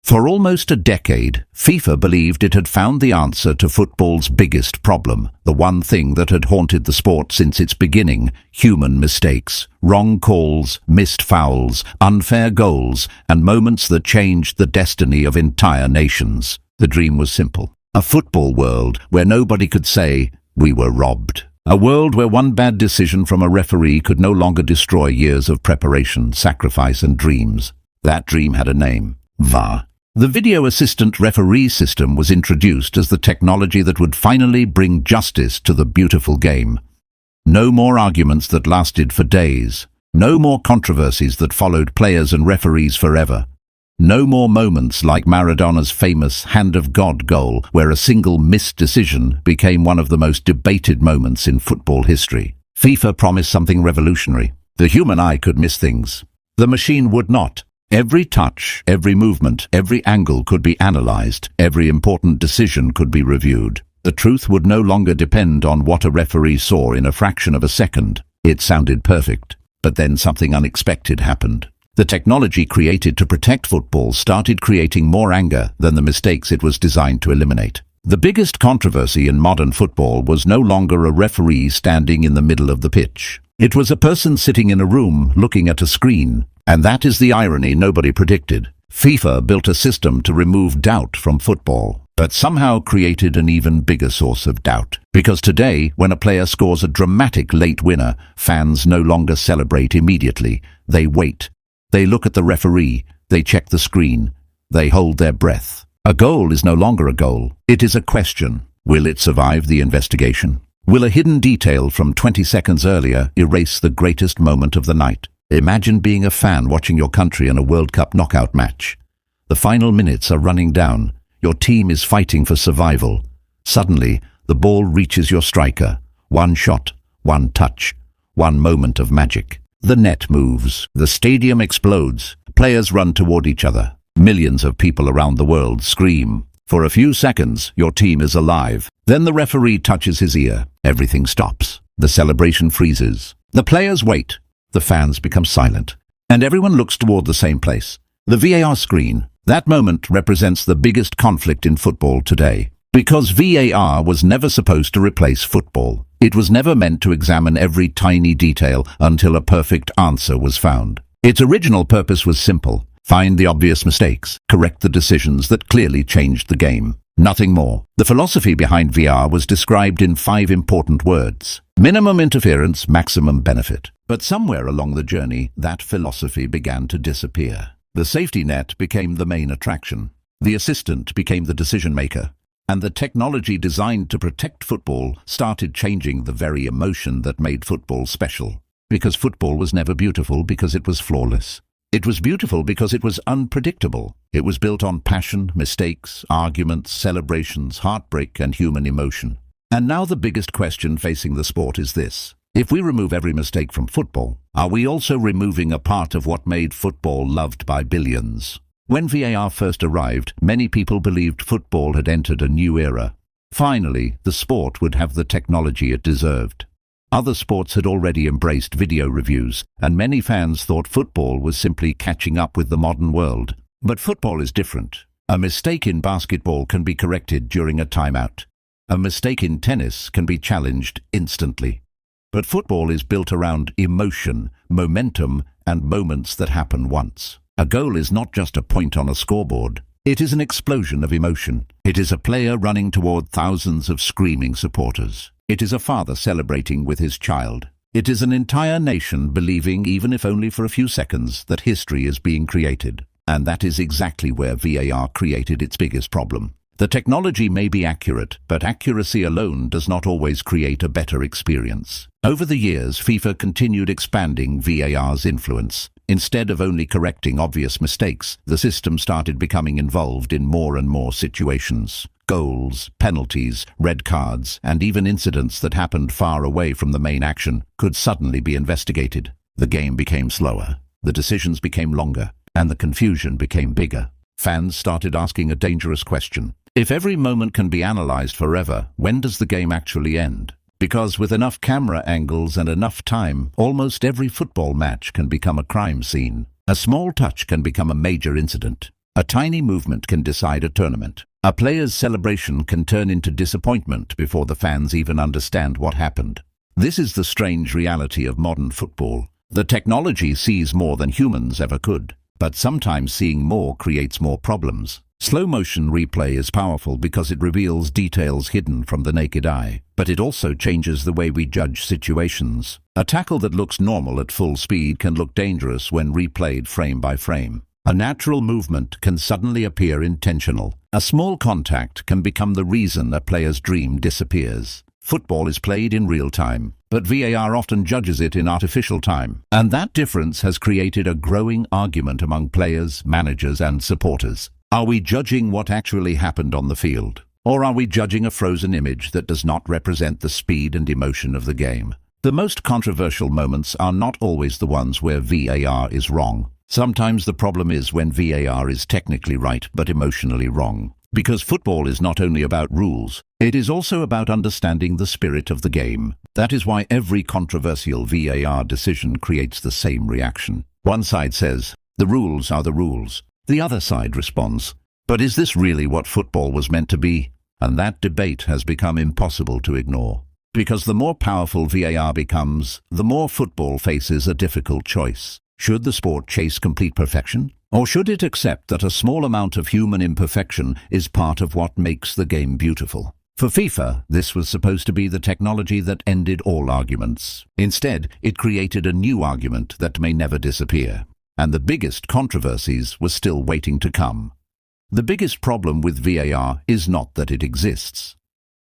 For almost a decade, FIFA believed it had found the answer to football's biggest problem, the one thing that had haunted the sport since its beginning: human mistakes, wrong calls, missed fouls, unfair goals, and moments that changed the destiny of entire nations. The dream was simple: a football world where nobody could say, "We were robbed." A world where one bad decision from a referee could no longer destroy years of preparation, sacrifice, and dreams. That dream had a name: VAR. The video assistant referee system was introduced as the technology that would finally bring justice to the beautiful game. No more arguments that lasted for days. No more controversies that followed players and referees forever. No more moments like Maradona's famous Hand of God goal, where a single missed decision became one of the most debated moments in football history. FIFA promised something revolutionary. The human eye could miss things. The machine would not. Every touch, every movement, every angle could be analyzed. Every important decision could be reviewed. The truth would no longer depend on what a referee saw in a fraction of a second. It sounded perfect. But then something unexpected happened. The technology created to protect football started creating more anger than the mistakes it was designed to eliminate. The biggest controversy in modern football was no longer a referee standing in the middle of the pitch. It was a person sitting in a room looking at a screen. And that is the irony nobody predicted. FIFA built a system to remove doubt from football, but somehow created an even bigger source of doubt. Because today, when a player scores a dramatic late winner, fans no longer celebrate immediately. They wait. They look at the referee. They check the screen. They hold their breath. A goal is no longer a goal. It is a question. Will it survive the investigation? Will a hidden detail from 20 seconds earlier erase the greatest moment of the night? Imagine being a fan watching your country in a World Cup knockout match. The final minutes are running down. Your team is fighting for survival. Suddenly, the ball reaches your striker. One shot, one touch, one moment of magic. The net moves. The stadium explodes. Players run toward each other. Millions of people around the world scream. For a few seconds, your team is alive. Then the referee touches his ear. Everything stops. The celebration freezes. The players wait. The fans become silent, and everyone looks toward the same place: the VAR screen. That moment represents the biggest conflict in football today. Because VAR was never supposed to replace football. It was never meant to examine every tiny detail until a perfect answer was found. Its original purpose was simple: find the obvious mistakes, correct the decisions that clearly changed the game. Nothing more. The philosophy behind VAR was described in 5 important words: minimum interference, maximum benefit. But somewhere along the journey, that philosophy began to disappear. The safety net became the main attraction. The assistant became the decision maker. And the technology designed to protect football started changing the very emotion that made football special. Because football was never beautiful because it was flawless. It was beautiful because it was unpredictable. It was built on passion, mistakes, arguments, celebrations, heartbreak, and human emotion. And now the biggest question facing the sport is this: if we remove every mistake from football, are we also removing a part of what made football loved by billions? When VAR first arrived, many people believed football had entered a new era. Finally, the sport would have the technology it deserved. Other sports had already embraced video reviews, and many fans thought football was simply catching up with the modern world. But football is different. A mistake in basketball can be corrected during a timeout. A mistake in tennis can be challenged instantly. But football is built around emotion, momentum, and moments that happen once. A goal is not just a point on a scoreboard. It is an explosion of emotion. It is a player running toward thousands of screaming supporters. It is a father celebrating with his child. It is an entire nation believing, even if only for a few seconds, that history is being created. And that is exactly where VAR created its biggest problem. The technology may be accurate, but accuracy alone does not always create a better experience. Over the years, FIFA continued expanding VAR's influence. Instead of only correcting obvious mistakes, the system started becoming involved in more and more situations. Goals, penalties, red cards, and even incidents that happened far away from the main action could suddenly be investigated. The game became slower, the decisions became longer, and the confusion became bigger. Fans started asking a dangerous question: if every moment can be analyzed forever, when does the game actually end? Because with enough camera angles and enough time, almost every football match can become a crime scene. A small touch can become a major incident. A tiny movement can decide a tournament. A player's celebration can turn into disappointment before the fans even understand what happened. This is the strange reality of modern football. The technology sees more than humans ever could, but sometimes seeing more creates more problems. Slow-motion replay is powerful because it reveals details hidden from the naked eye, but it also changes the way we judge situations. A tackle that looks normal at full speed can look dangerous when replayed frame by frame. A natural movement can suddenly appear intentional. A small contact can become the reason a player's dream disappears. Football is played in real time, but VAR often judges it in artificial time. And that difference has created a growing argument among players, managers, and supporters. Are we judging what actually happened on the field? Or are we judging a frozen image that does not represent the speed and emotion of the game? The most controversial moments are not always the ones where VAR is wrong. Sometimes the problem is when VAR is technically right but emotionally wrong. Because football is not only about rules, it is also about understanding the spirit of the game. That is why every controversial VAR decision creates the same reaction. One side says, "The rules are the rules." The other side responds, "But is this really what football was meant to be?" And that debate has become impossible to ignore. Because the more powerful VAR becomes, the more football faces a difficult choice. Should the sport chase complete perfection? Or should it accept that a small amount of human imperfection is part of what makes the game beautiful? For FIFA, this was supposed to be the technology that ended all arguments. Instead, it created a new argument that may never disappear. And the biggest controversies were still waiting to come. The biggest problem with VAR is not that it exists.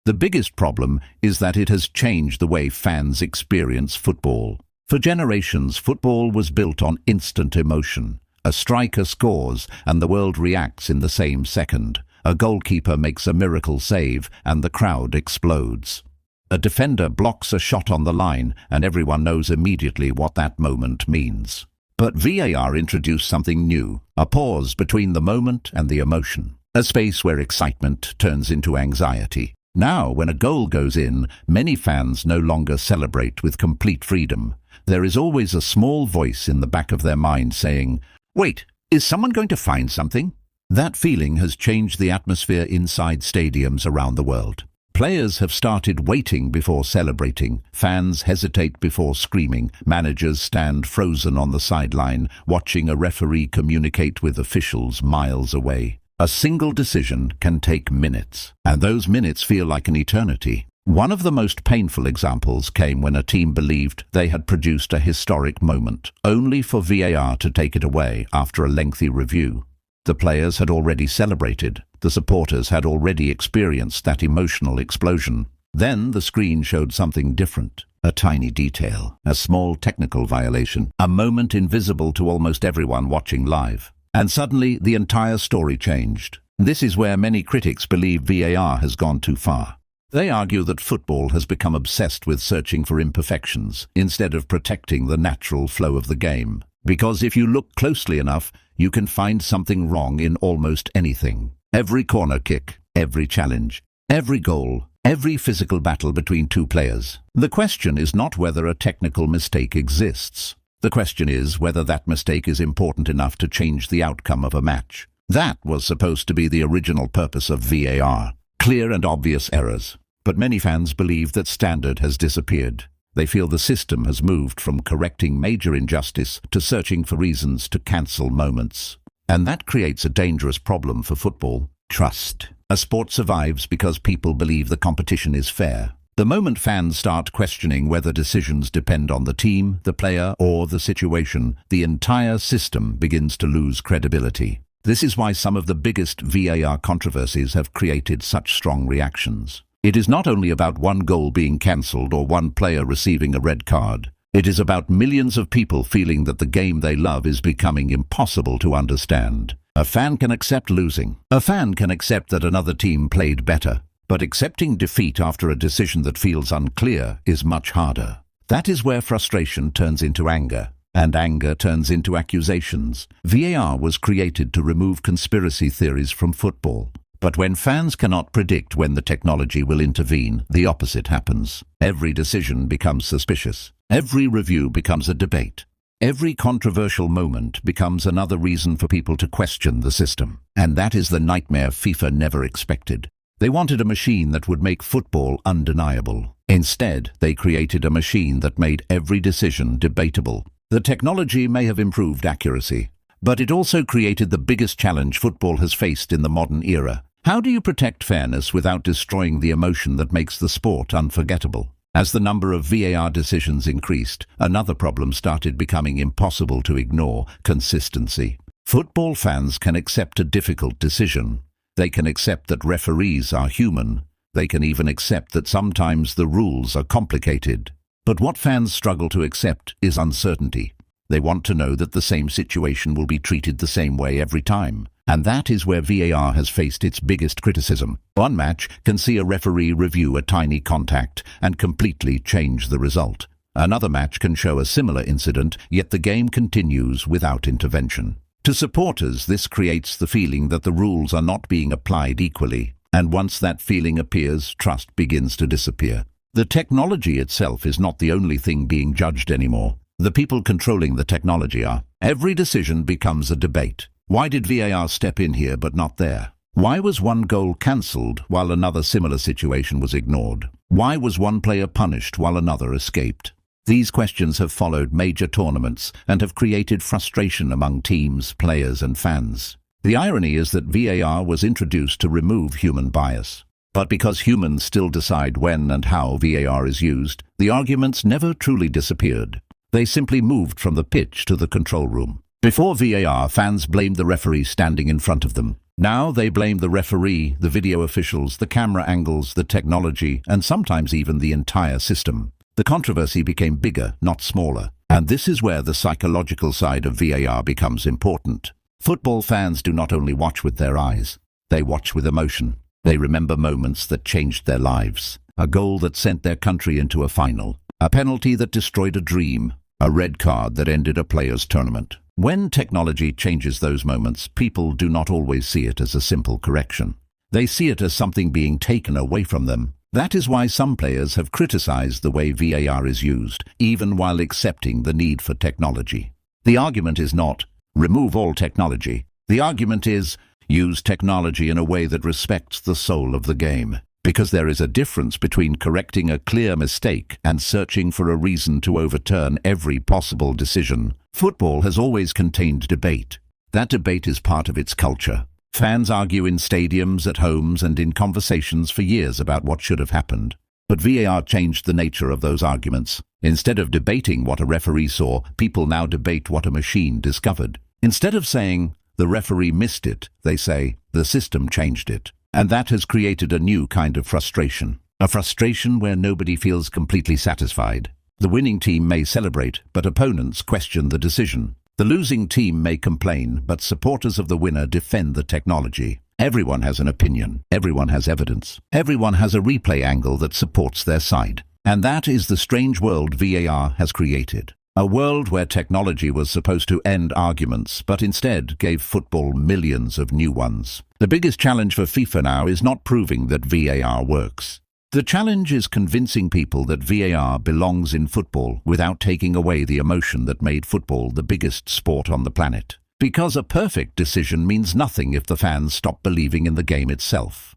The biggest problem is that it has changed the way fans experience football. For generations, football was built on instant emotion. A striker scores and the world reacts in the same second. A goalkeeper makes a miracle save and the crowd explodes. A defender blocks a shot on the line and everyone knows immediately what that moment means. But VAR introduced something new, a pause between the moment and the emotion. A space where excitement turns into anxiety. Now, when a goal goes in, many fans no longer celebrate with complete freedom. There is always a small voice in the back of their mind saying, "Wait, is someone going to find something?" That feeling has changed the atmosphere inside stadiums around the world. Players have started waiting before celebrating, fans hesitate before screaming, managers stand frozen on the sideline, watching a referee communicate with officials miles away. A single decision can take minutes, and those minutes feel like an eternity. One of the most painful examples came when a team believed they had produced a historic moment, only for VAR to take it away after a lengthy review. The players had already celebrated. The supporters had already experienced that emotional explosion. Then the screen showed something different. A tiny detail, a small technical violation, a moment invisible to almost everyone watching live. And suddenly the entire story changed. This is where many critics believe VAR has gone too far. They argue that football has become obsessed with searching for imperfections instead of protecting the natural flow of the game. Because if you look closely enough, you can find something wrong in almost anything. Every corner kick, every challenge, every goal, every physical battle between two players. The question is not whether a technical mistake exists. The question is whether that mistake is important enough to change the outcome of a match. That was supposed to be the original purpose of VAR. Clear and obvious errors. But many fans believe that standard has disappeared. They feel the system has moved from correcting major injustice to searching for reasons to cancel moments. And that creates a dangerous problem for football. Trust. A sport survives because people believe the competition is fair. The moment fans start questioning whether decisions depend on the team, the player, or the situation, the entire system begins to lose credibility. This is why some of the biggest VAR controversies have created such strong reactions. It is not only about one goal being cancelled or one player receiving a red card. It is about millions of people feeling that the game they love is becoming impossible to understand. A fan can accept losing. A fan can accept that another team played better. But accepting defeat after a decision that feels unclear is much harder. That is where frustration turns into anger, and anger turns into accusations. VAR was created to remove conspiracy theories from football. But when fans cannot predict when the technology will intervene, the opposite happens. Every decision becomes suspicious. Every review becomes a debate. Every controversial moment becomes another reason for people to question the system. And that is the nightmare FIFA never expected. They wanted a machine that would make football undeniable. Instead, they created a machine that made every decision debatable. The technology may have improved accuracy, but it also created the biggest challenge football has faced in the modern era. How do you protect fairness without destroying the emotion that makes the sport unforgettable? As the number of VAR decisions increased, another problem started becoming impossible to ignore: consistency. Football fans can accept a difficult decision. They can accept that referees are human. They can even accept that sometimes the rules are complicated. But what fans struggle to accept is uncertainty. They want to know that the same situation will be treated the same way every time. And that is where VAR has faced its biggest criticism. One match can see a referee review a tiny contact and completely change the result. Another match can show a similar incident, yet the game continues without intervention. To supporters, this creates the feeling that the rules are not being applied equally. And once that feeling appears, trust begins to disappear. The technology itself is not the only thing being judged anymore. The people controlling the technology are. Every decision becomes a debate. Why did VAR step in here but not there? Why was one goal cancelled while another similar situation was ignored? Why was one player punished while another escaped? These questions have followed major tournaments and have created frustration among teams, players and fans. The irony is that VAR was introduced to remove human bias. But because humans still decide when and how VAR is used, the arguments never truly disappeared. They simply moved from the pitch to the control room. Before VAR, fans blamed the referee standing in front of them. Now they blame the referee, the video officials, the camera angles, the technology, and sometimes even the entire system. The controversy became bigger, not smaller. And this is where the psychological side of VAR becomes important. Football fans do not only watch with their eyes, they watch with emotion. They remember moments that changed their lives. A goal that sent their country into a final. A penalty that destroyed a dream. A red card that ended a player's tournament. When technology changes those moments, people do not always see it as a simple correction. They see it as something being taken away from them. That is why some players have criticized the way VAR is used, even while accepting the need for technology. The argument is not, remove all technology. The argument is, use technology in a way that respects the soul of the game. Because there is a difference between correcting a clear mistake and searching for a reason to overturn every possible decision. Football has always contained debate. That debate is part of its culture. Fans argue in stadiums, at homes, and in conversations for years about what should have happened. But VAR changed the nature of those arguments. Instead of debating what a referee saw, people now debate what a machine discovered. Instead of saying, the referee missed it, they say, the system changed it. And that has created a new kind of frustration. A frustration where nobody feels completely satisfied. The winning team may celebrate, but opponents question the decision. The losing team may complain, but supporters of the winner defend the technology. Everyone has an opinion. Everyone has evidence. Everyone has a replay angle that supports their side. And that is the strange world VAR has created. A world where technology was supposed to end arguments, but instead gave football millions of new ones. The biggest challenge for FIFA now is not proving that VAR works. The challenge is convincing people that VAR belongs in football without taking away the emotion that made football the biggest sport on the planet. Because a perfect decision means nothing if the fans stop believing in the game itself.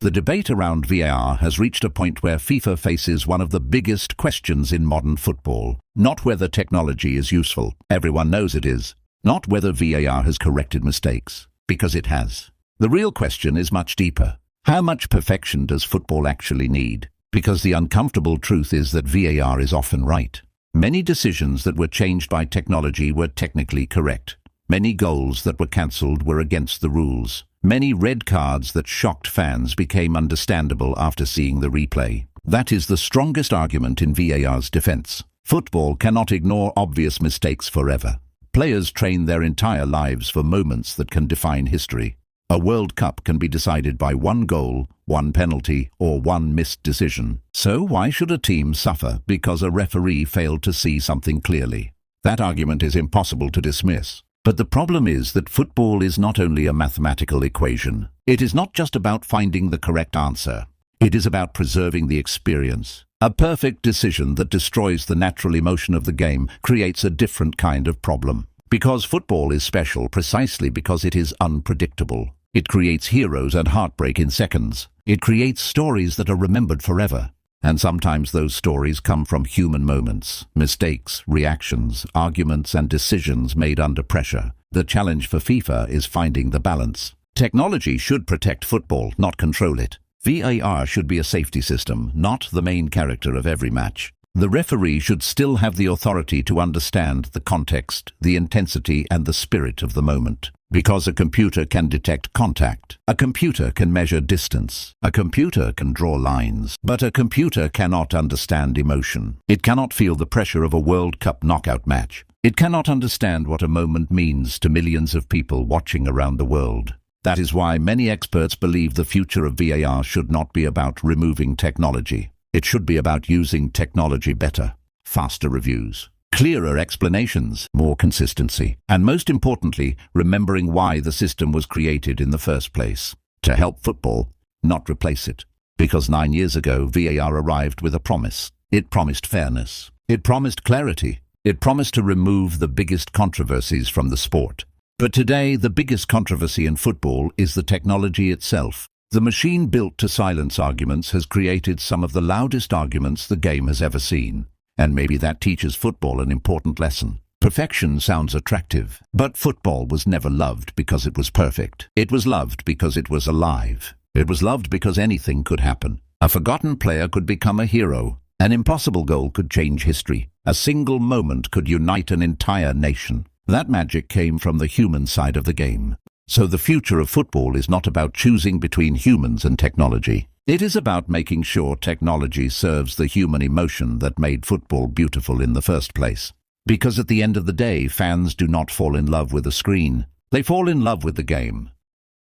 The debate around VAR has reached a point where FIFA faces one of the biggest questions in modern football. Not whether technology is useful, everyone knows it is. Not whether VAR has corrected mistakes, because it has. The real question is much deeper. How much perfection does football actually need? Because the uncomfortable truth is that VAR is often right. Many decisions that were changed by technology were technically correct. Many goals that were cancelled were against the rules. Many red cards that shocked fans became understandable after seeing the replay. That is the strongest argument in VAR's defense. Football cannot ignore obvious mistakes forever. Players train their entire lives for moments that can define history. A World Cup can be decided by one goal, one penalty, or one missed decision. So why should a team suffer because a referee failed to see something clearly? That argument is impossible to dismiss. But the problem is that football is not only a mathematical equation. It is not just about finding the correct answer. It is about preserving the experience. A perfect decision that destroys the natural emotion of the game creates a different kind of problem. Because football is special precisely because it is unpredictable. It creates heroes and heartbreak in seconds. It creates stories that are remembered forever. And sometimes those stories come from human moments, mistakes, reactions, arguments and decisions made under pressure. The challenge for FIFA is finding the balance. Technology should protect football, not control it. VAR should be a safety system, not the main character of every match. The referee should still have the authority to understand the context, the intensity and the spirit of the moment. Because a computer can detect contact, a computer can measure distance, a computer can draw lines, but a computer cannot understand emotion. It cannot feel the pressure of a World Cup knockout match. It cannot understand what a moment means to millions of people watching around the world. That is why many experts believe the future of VAR should not be about removing technology. It should be about using technology better, faster reviews, clearer explanations, more consistency, and most importantly, remembering why the system was created in the first place. To help football, not replace it. Because 9 years ago, VAR arrived with a promise. It promised fairness. It promised clarity. It promised to remove the biggest controversies from the sport. But today, the biggest controversy in football is the technology itself. The machine built to silence arguments has created some of the loudest arguments the game has ever seen. And maybe that teaches football an important lesson. Perfection sounds attractive, but football was never loved because it was perfect. It was loved because it was alive. It was loved because anything could happen. A forgotten player could become a hero. An impossible goal could change history. A single moment could unite an entire nation. That magic came from the human side of the game. So the future of football is not about choosing between humans and technology. It is about making sure technology serves the human emotion that made football beautiful in the first place. Because at the end of the day, fans do not fall in love with a screen. They fall in love with the game.